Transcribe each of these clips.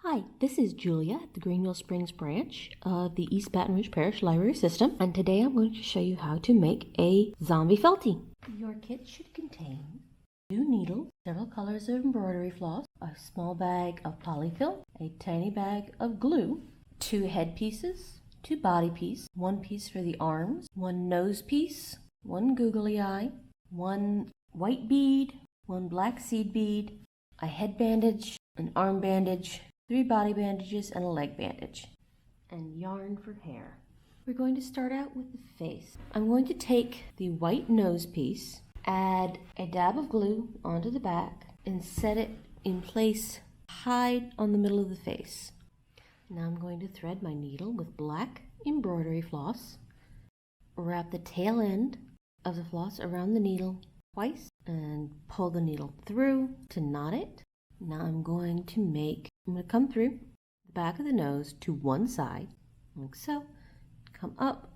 Hi, this is Julia at the Greenville Springs branch of the East Baton Rouge Parish Library System, and today I'm going to show you how to make a zombie Feltie. Your kit should contain 2 needles, several colors of embroidery floss, a small bag of polyfill, a tiny bag of glue, 2 head pieces, 2 body pieces, 1 piece for the arms, 1 nose piece, 1 googly eye, 1 white bead, 1 black seed bead, a head bandage, an arm bandage, 3 body bandages, and a leg bandage, and yarn for hair. We're going to start out with the face. I'm going to take the white nose piece, add a dab of glue onto the back, and set it in place high on the middle of the face. Now I'm going to thread my needle with black embroidery floss, wrap the tail end of the floss around the needle twice, and pull the needle through to knot it. Now I'm going to come through the back of the nose to one side, like so, come up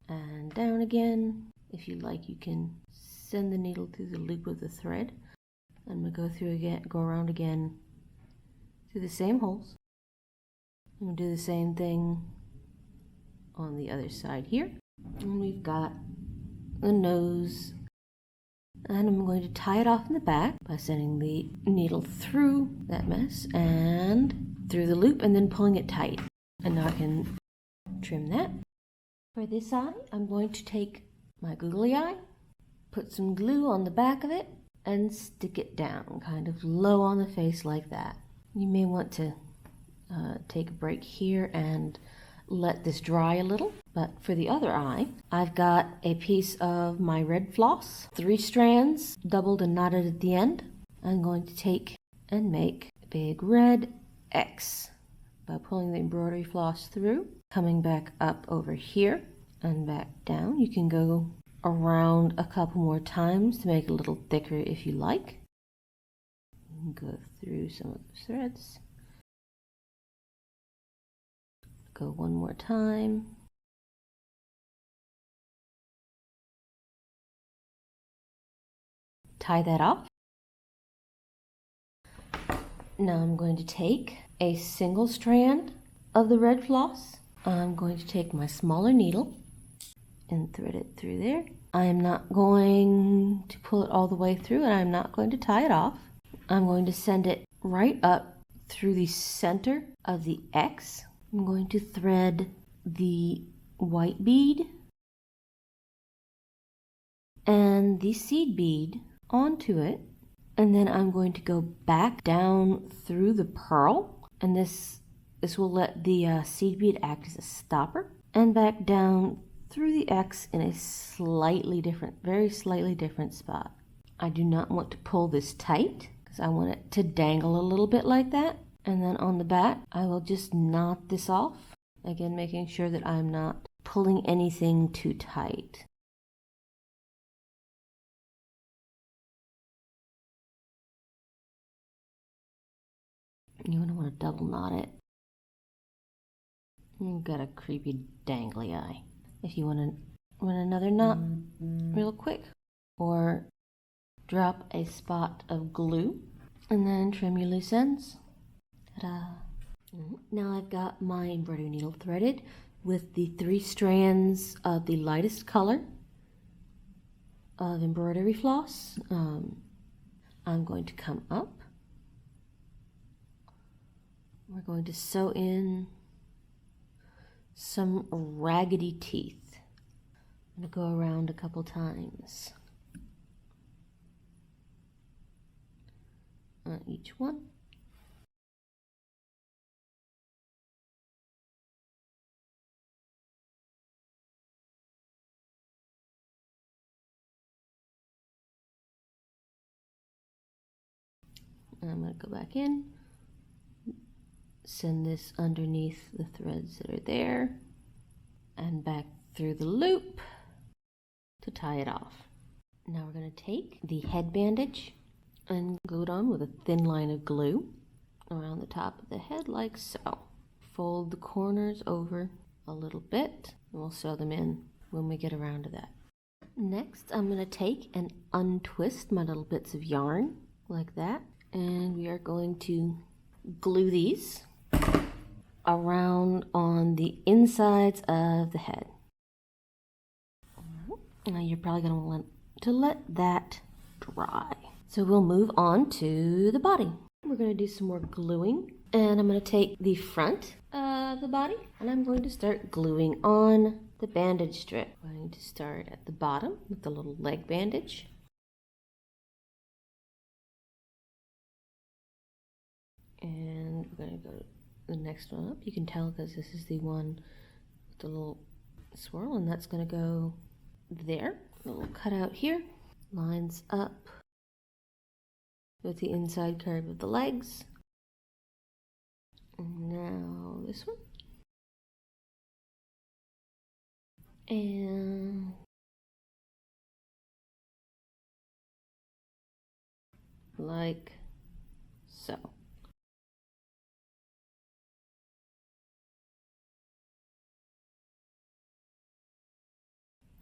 and down again. If you like, you can send the needle through the loop of the thread. I'm going to go around again through the same holes. I'm going to do the same thing on the other side here. And we've got the nose. And I'm going to tie it off in the back by sending the needle through that mess and through the loop and then pulling it tight. And now I can trim that. For this eye, I'm going to take my googly eye, put some glue on the back of it, and stick it down kind of low on the face like that. You may want to take a break here and let this dry a little. But for the other eye, I've got a piece of my red floss, 3 strands doubled and knotted at the end. I'm going to take and make a big red X by pulling the embroidery floss through, coming back up over here and back down. You can go around a couple more times to make it a little thicker if you like. You can go through some of the threads. Go one more time. Tie that off. Now I'm going to take a single strand of the red floss. I'm going to take my smaller needle and thread it through there. I am not going to pull it all the way through, and I'm not going to tie it off. I'm going to send it right up through the center of the X. I'm going to thread the white bead and the seed bead onto it, and then I'm going to go back down through the pearl, and this will let the seed bead act as a stopper, and back down through the X in a very slightly different spot. I do not want to pull this tight because I want it to dangle a little bit like that. And then on the back, I will just knot this off, again making sure that I'm not pulling anything too tight. You're going to want to double knot it. You've got a creepy dangly eye. If you want to run another knot real quick, or drop a spot of glue and then trim your loose ends. Ta-da! Now I've got my embroidery needle threaded with the 3 strands of the lightest color of embroidery floss. I'm going to come up. We're going to sew in some raggedy teeth. I'm going to go around a couple times on each one. I'm going to go back in, send this underneath the threads that are there, and back through the loop to tie it off. Now we're going to take the head bandage and glue it on with a thin line of glue around the top of the head like so. Fold the corners over a little bit, and we'll sew them in when we get around to that. Next, I'm going to take and untwist my little bits of yarn like that, and we are going to glue these around on the insides of the head. Now you're probably going to want to let that dry. So we'll move on to the body. We're going to do some more gluing, and I'm going to take the front of the body and I'm going to start gluing on the bandage strip. I'm going to start at the bottom with the little leg bandage. And we're going to go to the next one up. You can tell because this is the one with the little swirl, and that's going to go there. A little cutout here lines up with the inside curve of the legs. And now this one. And like so.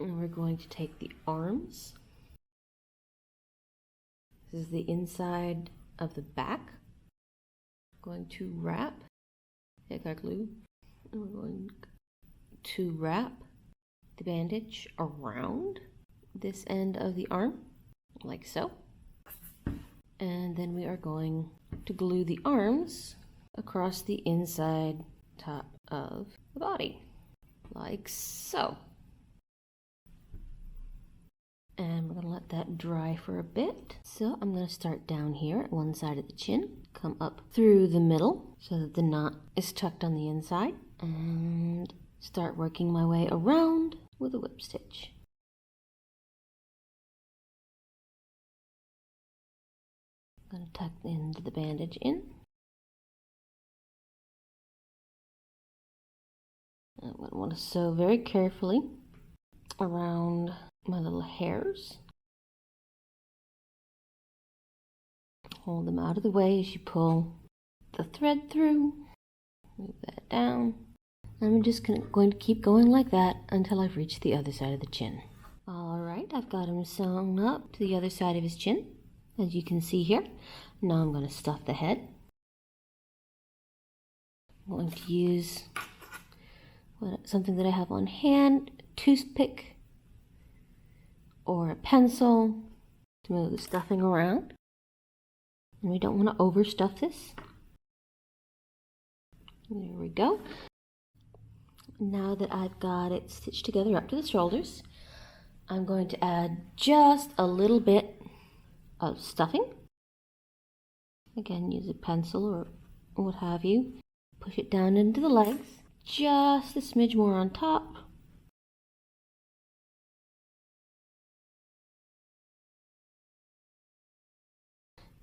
And we're going to take the arms. This is the inside of the back. Going to wrap, take our glue, and we're going to wrap the bandage around this end of the arm, like so. And then we are going to glue the arms across the inside top of the body, like so. And we're going to let that dry for a bit. So I'm going to start down here at one side of the chin, come up through the middle so that the knot is tucked on the inside, and start working my way around with a whip stitch. I'm going to tuck the end of the bandage in. I want to sew very carefully around my little hairs. Hold them out of the way as you pull the thread through. Move that down. And I'm just going to keep going like that until I've reached the other side of the chin. Alright, I've got him sewn up to the other side of his chin, as you can see here. Now I'm going to stuff the head. I'm going to use something that I have on hand, a toothpick or a pencil to move the stuffing around. And we don't want to overstuff this. There we go. Now that I've got it stitched together up to the shoulders, I'm going to add just a little bit of stuffing. Again, use a pencil or what have you. Push it down into the legs, just a smidge more on top.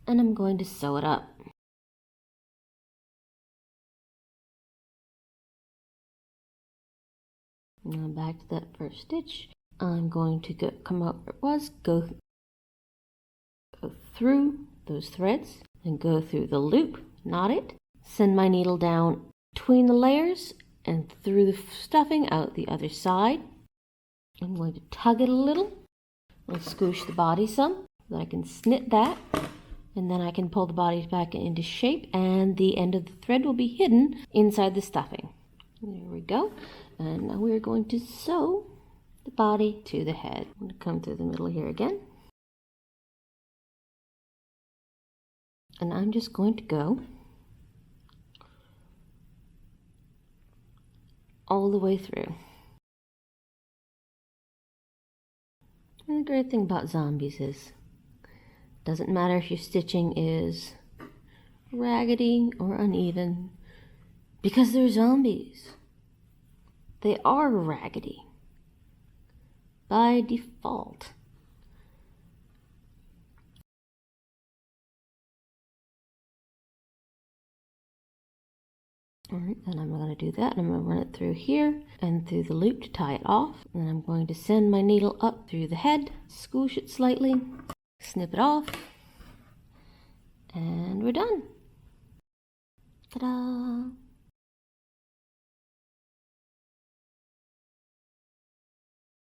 And I'm going to sew it up. Now back to that first stitch. I'm going to come up where it was, go through those threads and go through the loop, knot it, send my needle down between the layers and through the stuffing out the other side. I'm going to tug it a little and squish the body some so that I can snip that, and then I can pull the body back into shape and the end of the thread will be hidden inside the stuffing. There we go. And now we're going to sew the body to the head. I'm going to come through the middle here again. And I'm just going to go all the way through. And the great thing about zombies is it doesn't matter if your stitching is raggedy or uneven, because they're zombies. They are raggedy by default. Alright, then I'm going to do that, and I'm going to run it through here and through the loop to tie it off. And then I'm going to send my needle up through the head, squish it slightly, snip it off, and we're done. Ta-da!